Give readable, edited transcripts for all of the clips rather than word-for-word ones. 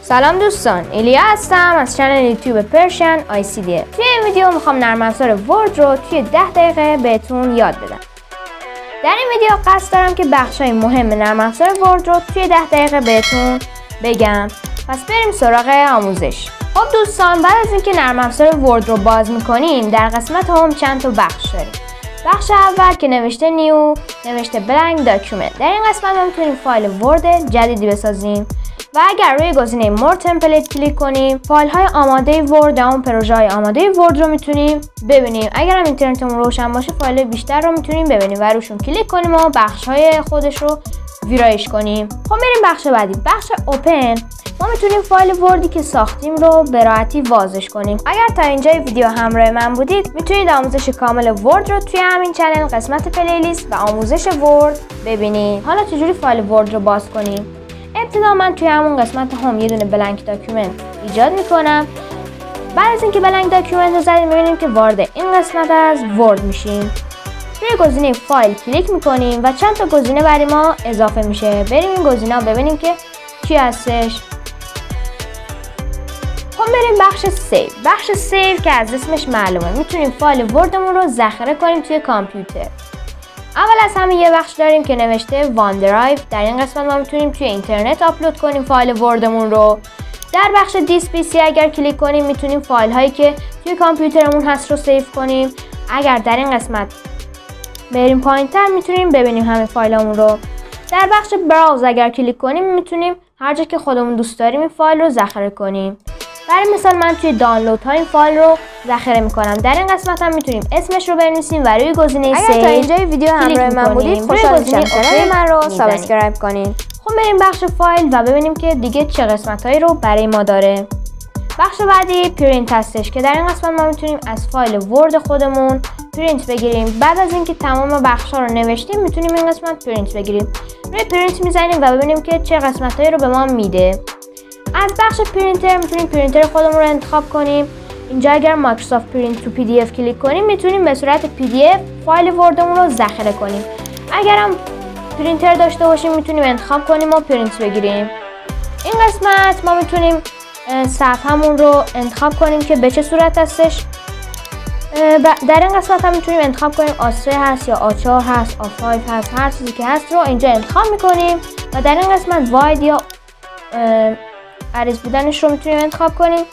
سلام دوستان، ایلیا هستم از کانال یوتیوب پرشین ICD. توی این ویدیو میخوام نرم افزار ورد رو توی 10 دقیقه بهتون یاد بدم. در این ویدیو قصد دارم که بخشای مهم نرم افزار ورد رو توی 10 دقیقه بهتون بگم. پس بریم سراغ آموزش. خب دوستان، بعد از اینکه نرم افزار ورد رو باز میکنیم، در قسمت هوم چند تا بخش داریم. بخش اول که نوشته نیو، نوشته بلنک داکیومنت. در این قسمت ما میتونیم فایل ورد جدیدی بسازیم و اگر روی گزینه مور تمپلیت کلیک کنیم، فایل های آماده ورد و اون پروژه های آماده ورد رو میتونیم ببینیم. اگر هم اینترنتمون روشن باشه، فایل بیشتر رو میتونیم ببینیم و روشون کلیک کنیم و بخش های خودش رو ویرایش کنیم. خب بریم بخش بعدی، بخش اوپن. ما میتونیم فایل وردی که ساختیم رو به راحتی بازش کنیم. اگر تا اینجای ویدیو همراه من بودید، میتونید آموزش کامل ورد رو توی همین چنل قسمت پلیلیست و آموزش ورد ببینید. حالا چجوری فایل ورد رو باز کنیم؟ ابتدا من توی همون قسمت هوم یه دونه بلنک داکیومنت ایجاد میکنم. بعد از اینکه بلنک داکیومنت رو زدیم، میبینیم که وارد این قسمت از ورد میشیم. روی گزینه فایل کلیک میکنیم و چند تا گزینه برای ما اضافه میشه. بریم این گزینه ها ببینیم که چی هستش. خب بریم بخش سیو. بخش سیو که از اسمش معلومه، میتونیم فایل وردمون رو ذخیره کنیم توی کامپیوتر. اول از همه یه بخش داریم که نوشته وان درایو. در این قسمت ما میتونیم توی اینترنت آپلود کنیم فایل وردمون رو. در بخش دیس پی سی اگر کلیک کنیم، میتونیم فایل هایی که توی کامپیوترمون هست رو سیو کنیم. اگر در این قسمت بریم پایین‌تر، میتونیم ببینیم همه فایلامون رو. در بخش براوز اگر کلیک کنیم، میتونیم هر جا که خودمون دوست داریم این فایل رو ذخیره کنیم. برای مثال من توی دانلود ها این فایل رو ذخیره میکنم. در این قسمت هم میتونیم اسمش رو بنویسیم و روی گزینه سیو. اگر تا اینجای ویدیو همراه من بودید، خوشحال میشم کانال من رو سابسکرایب کنین. خب بریم بخش فایل و ببینیم که دیگه چه قسمتایی رو برای ما داره. بخش بعدی پرینت هستش که در این قسمت ما میتونیم از فایل ورد خودمون پرینت بگیریم. بعد از اینکه تمام بخش‌ها رو نوشتیم، میتونیم این قسمت پرینت بگیریم. روی پرینت میزنیم و ببینیم که چه قسمتایی رو به ما میده. از بخش پرینتر میتونیم پرینتر خودمون رو انتخاب کنیم. اینجا اگر مایکروسافت پرینت تو PDF کلیک کنیم، میتونیم به صورت PDF فایل وردمون رو ذخیره کنیم. اگر هم پرینتر داشته باشیم، میتونیم انتخاب کنیم و پرینت بگیریم. این قسمت ما میتونیم صفحه‌مون رو انتخاب کنیم که به چه صورت هستش. در این قسمت هم میتونیم انتخاب کنیم A3 هست یا A4 هست، A5 هست، هر چیزی که هست رو اینجا انتخاب میکنیم و در این قسمت واید یا عریض بودنش رو میتونیم انتخاب کنیم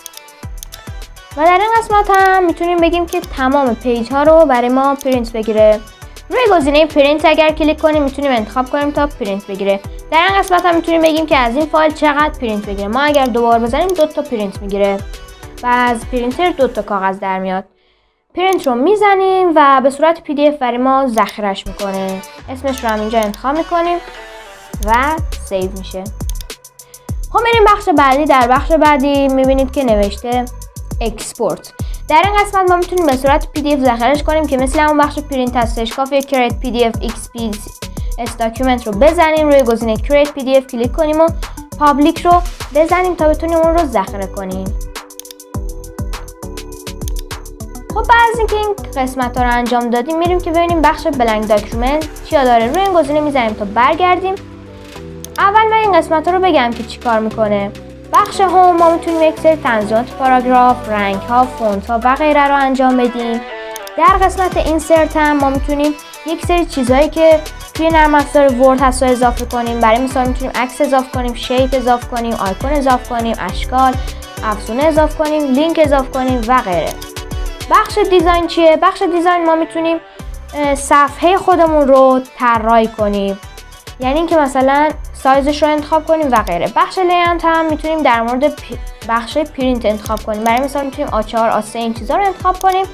و در این قسمت هم میتونیم بگیم که تمام پیج ها رو برای ما پرینت بگیره. روی گزینه پرینت اگر کلیک کنیم، میتونیم انتخاب کنیم تا پرینت بگیره. در این قسمت هم میتونیم بگیم که از این فایل چقدر پرینت بگیره. ما اگر دوبار بزنیم 2 تا پرینت میگیره و از پرینتر 2 تا کاغذ در میاد. پرینت رو میزنیم و به صورت PDF برای ما ذخیره‌اش میکنه. اسمش رو هم اینجا انتخاب میکنیم و سیو میشه. خب بریم بخش بعدی. در بخش بعدی میبینید که نوشته اکسپورت. در این قسمت ما میتونیم به صورت PDF ذخیره‌اش کنیم که مثل همون بخش پرینت هستش. کافیه create PDF XPS document رو بزنیم، روی گزینه create PDF کلیک کنیم و پابلیک رو بزنیم تا بتونیم اون رو ذخیره کنیم. خب بعد از اینکه این قسمت ها رو انجام دادیم، میریم که ببینیم بخش بلنک داکیومنت چیا داره. روی این گزینه میزنیم تا برگردیم. اول من این قسمت رو بگم که چی کار میکنه. بخش هوم ما میتونیم یک سری تنظیمات پاراگراف، رنگ ها، فونت ها و غیره رو انجام بدیم. در قسمت اینسرت هم ما میتونیم یک سری چیزهایی که توی نرم افزار ورد هست رو اضافه کنیم. برای مثال میتونیم عکس اضافه کنیم، شیپ اضافه کنیم، آیکون اضافه کنیم، اشکال، افزونه اضافه کنیم، لینک اضافه کنیم و غیره. بخش دیزاین چیه؟ بخش دیزاین ما میتونیم صفحه خودمون رو طراحی کنیم، یعنی اینکه مثلا سایزش رو انتخاب کنیم و غیره. بخش لیانت هم میتونیم در مورد بخش پرینت انتخاب کنیم. برای مثال میتونیم A4 A3 این چیزا رو انتخاب کنیم.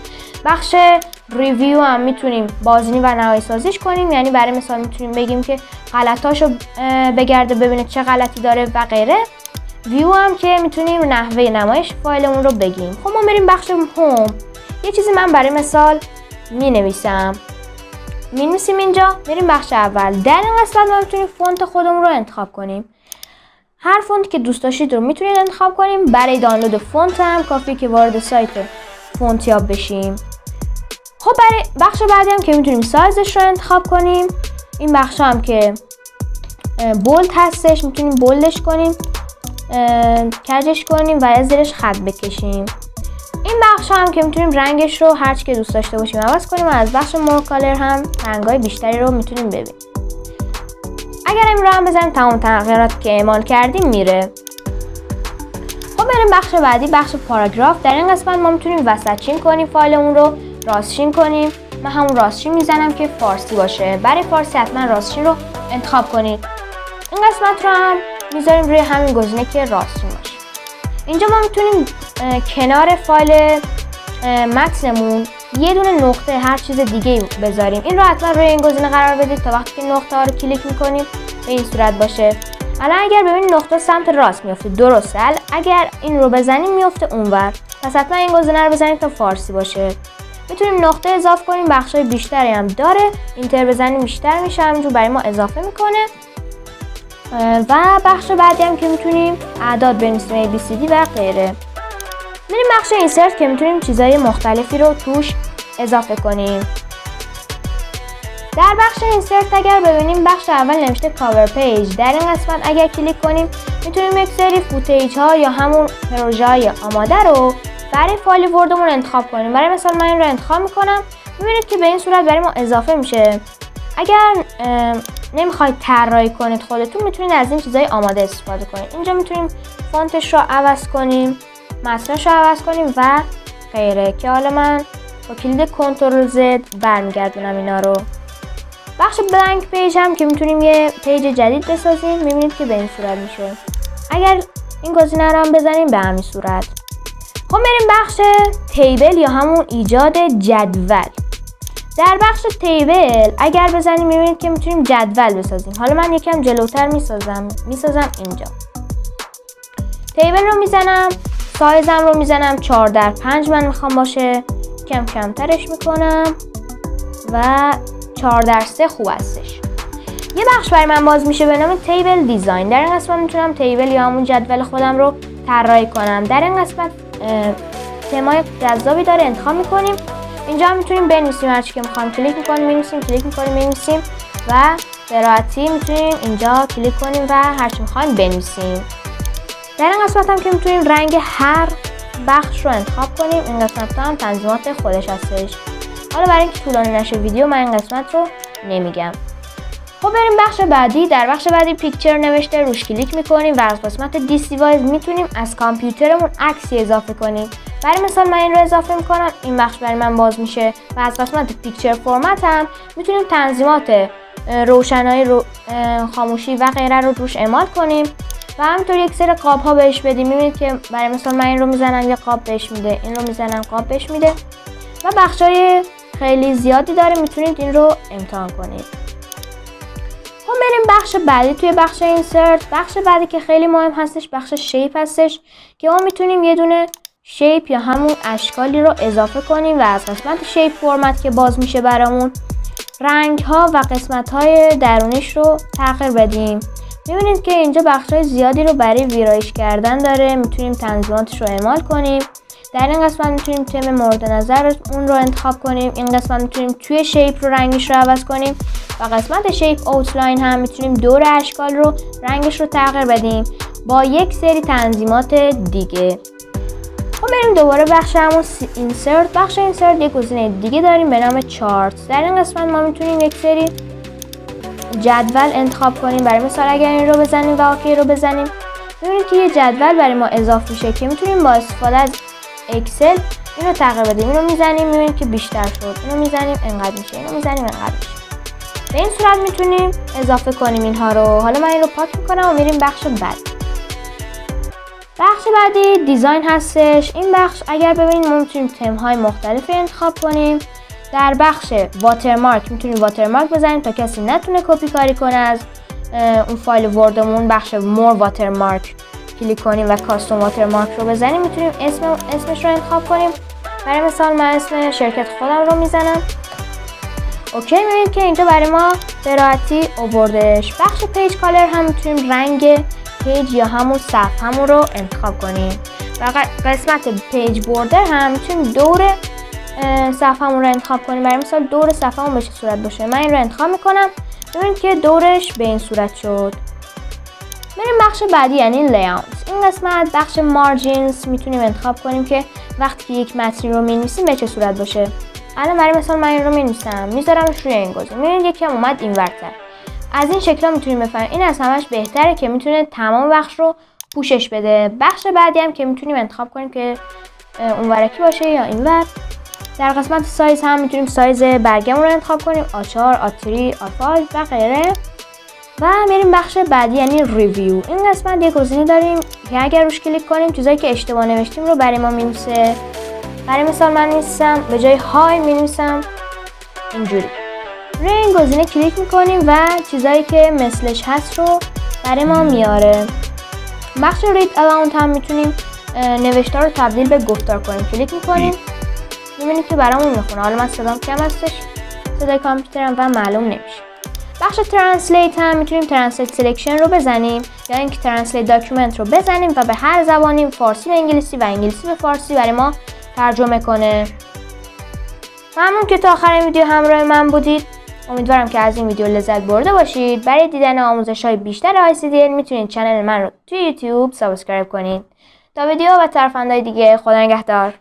بخش ریویو هم میتونیم بازنی و نهایی سازیش کنیم، یعنی برای مثال میتونیم بگیم که غلطاشو بگرده ببینه چه غلطی داره و غیره. ویو هم که میتونیم نحوه نمایش فایلمون رو بگیم. خب ما بریم بخش هوم. یه چیزی من برای مثال مینویسیم اینجا. بریم بخش اول. در این قسمت ما میتونیم فونت خودمون رو انتخاب کنیم. هر فونتی که دوست داشتید رو میتونید انتخاب کنیم. برای دانلود فونت هم کافیه که وارد سایت فونتیاب بشیم. خب برای بخش بعدی هم که میتونیم سایزش رو انتخاب کنیم. این بخش هم که بولد هستش، میتونیم بولدش کنیم. کجش کنیم و از زیرش خط بکشیم. این بخش هم که میتونیم رنگش رو هر چی که دوست داشته باشیم عوض کنیم و از بخش مور کالر هم رنگ‌های بیشتری رو میتونیم ببینیم. اگر این رو هم بزنیم تمام تغییرات که اعمال کردیم میره. خب بریم بخش بعدی، بخش پاراگراف. در این قسمت ما میتونیم وسطچین کنیم فایلمون رو، راستچین کنیم. من همون راستچین میزنم که فارسی باشه. برای فارسی حتما راستچین رو انتخاب کنید. این قسمت رو هم میذاریم روی همین گزینه که راستچین باشه. اینجا ما میتونیم کنار فایل متنمون یه دونه نقطه هر چیز دیگه بذاریم. این رو حتما روی این گزینه قرار بدید تا وقتی که نقطه ها رو کلیک میکنیم به این صورت باشه. الان اگر ببینید نقطه سمت راست میفته، درسته. اگر این رو بزنیم میفته اونور. پس حتما این گزینه رو بزنید تا فارسی باشه. میتونیم نقطه اضافه کنیم، بخشای بیشتری هم داره. اینتر بزنیم بیشتر میشه، همینجور برای ما اضافه میکنه. و بخش بعدی هم که میتونیم اعداد بنویسیم ABCD و غیره. میریم بخش اینسرت که میتونیم چیزهای مختلفی رو توش اضافه کنیم. در بخش اینسرت اگر ببینیم بخش اول نوشته کاور پیج. در این قسمت اگر کلیک کنیم میتونیم یک سری فوتیج ها یا همون پروژه های آماده رو برای فایل وردمون انتخاب کنیم. برای مثال من این رو انتخاب میکنم. میبینید که به این صورت برای ما اضافه میشه. اگر نمیخواید طراحی کنید خودتون میتونید از این چیزای آماده استفاده کنید. اینجا میتونیم فونتش رو عوض کنیم، متنش رو عوض کنیم و غیره که حالا من با کلید کنترل زد برمیگردونم اینا رو. بخش بلانک پیج هم که میتونیم یه پیج جدید بسازیم. میبینید که به این صورت میشه. اگر این گزینه رو هم بزنیم به همین صورت. خب بریم بخش تیبل یا همون ایجاد جدول. در بخش تیبل اگر بزنیم میبینید که میتونیم جدول بسازیم. حالا من یکم جلوتر میسازم اینجا. تیبل رو میزنم، سایزم رو میزنم 4x5 من میخوام باشه. کم کمترش میکنم و 4x3 خوب هستش. یه بخش برای من باز میشه به نام تیبل دیزاین. در این قسمت میتونم تیبل یا همون جدول خودم رو طراحی کنم. در این قسمت تمای جذابی داره، انتخاب میکنیم. اینجا هم میتونیم بنویسیم، هر چی که میخوایم کلیک میکنیم بنویسیم، کلیک میکنیم بنویسیم و به راحتی میتونیم اینجا کلیک کنیم و هر چی میخوایم بنویسیم. در این قسمت هم که میتونیم رنگ هر بخش رو انتخاب کنیم. این قسمت هم تنظیمات خودش هستش. حالا برای اینکه طولانی نشه ویدیو من این قسمت رو نمیگم. خب بریم بخش بعدی. در بخش بعدی پیکچر نوشته، روش کلیک میکنیم و از قسمت دیس دیوایس میتونیم از کامپیوترمون عکسی اضافه کنیم. برای مثال من این رو اضافه میکنم، این بخش برای من باز میشه و از قسمت پیکچر فرمت هم میتونیم تنظیمات روشنایی خاموشی و غیره رو روش اعمال کنیم و همینطور یک سری قاب ها بهش بدیم. میبینید که برای مثال من این رو میزنم یه قاب بهش میده، این رو میزنم قاب بهش میده و بخشای خیلی زیادی داره، میتونید این رو امتحان کنید. خب بریم بخش بعدی. توی بخش اینسرت بخش بعدی که خیلی مهم هستش بخش شیپ هستش که ما میتونیم یه دونه شیپ یا همون اشکالی رو اضافه کنیم و از قسمت شیپ فرمت که باز میشه برامون رنگ ها و قسمت های درونش رو تغییر بدیم. میبینید که اینجا بخش های زیادی رو برای ویرایش کردن داره، میتونیم تنظیماتش رو اعمال کنیم. در این قسمت میتونیم تم مورد نظر اون رو انتخاب کنیم. این قسمت میتونیم توی شیپ رو رنگش رو عوض کنیم و قسمت شیپ اوتلاین هم میتونیم دور اشکال رو رنگش رو تغییر بدیم با یک سری تنظیمات دیگه. خب بریم دوباره بخش همون اینسرت. بخش اینسرت یک گزینه دیگه داریم به نام چارت. در این قسمت ما میتونیم یک سری جدول انتخاب کنیم. برای مثال اگر این رو بزنیم و اوکی رو بزنیم میبینید که یه جدول برای ما اضافه میشه که میتونیم با استفاده از اکسل این رو تغییر بدیم. اینو میزنیم میبینید که بیشتر شد، اینو میزنیم انقدر میشه، اینو میزنیم انقدر میشه. به این صورت میتونیم اضافه کنیم اینها رو. حالا من این رو پاک میکنم و میریم بخش بعدی. بخش بعدی دیزاین هستش. این بخش اگر ببینید ما میتونیم تم‌های مختلفی انتخاب کنیم. در بخش واترمارک میتونیم واترمارک بزنیم تا کسی نتونه کپی کاری کنه از اون فایل وردمون. بخش مور واترمارک کلیک کنیم و کاستوم واترمارک رو بزنیم میتونیم اسمش رو انتخاب کنیم. برای مثال من اسم شرکت خودم رو میزنم. اوکی، میبینید که اینجا برای ما به راحتی آوردش. بخش پیج کالر هم میتونیم رنگ پیج یا همون صفحه‌مون رو انتخاب کنیم و قسمت پیج بوردر هم میتونیم دور صفحه‌مون رو انتخاب کنیم. برای مثال دور صفحه‌مون به چه صورت باشه. من این رو انتخاب میکنم، ببینید که دورش به این صورت شد. بریم بخش بعدی یعنی لیاوت. این قسمت بخش مارجینز، میتونیم انتخاب کنیم که وقتی که یک متنی رو می‌نویسیم به چه صورت باشه. الان برای مثال من این رو می‌نویسم، میذارمش روی این گزینه. می‌بینید یکم اومد اینورتر. از این شکلا میتونیم بفهمیم این از همش بهتره که میتونه تمام بخش رو پوشش بده. بخش بعدی هم که میتونیم انتخاب کنیم که اونورکی باشه یا اینور. در قسمت سایز هم میتونیم سایز برگمون رو انتخاب کنیم، A4, A3, A5 و غیره. و میریم بخش بعدی یعنی ریویو. این قسمت یک گزینه داریم که اگر روش کلیک کنیم چیزایی که اشتباه نوشتیم رو برای ما مینویسه. برای مثال من می‌نویسم به جای های مینویسم اینجوری. روی این گزینه کلیک میکنیم و چیزایی که مثلش هست رو برای ما میاره. بخش رید الاونت هم میتونیم نوشته رو تبدیل به گفتار کنیم. کلیک میکنیم میبینید که برامون میخونه. حالا من صدام کم هستش، صدای کامپیوترم و معلوم نمیشه. بخش ترنسلیت هم میتونیم ترنسلیت سلکشن رو بزنیم یا اینکه ترنسلیت داکیومنت رو بزنیم و به هر زبانی، فارسی به انگلیسی و انگلیسی به فارسی برای ما ترجمه کنه. ممنون که تا آخر ویدیو همراه من بودید. امیدوارم که از این ویدیو لذت برده باشید. برای دیدن آموزش‌های بیشتر ICDL میتونید چنل من رو توی یوتیوب سابسکرایب کنید. تا ویدیو و ترفندهای دیگه، خدا نگهدار.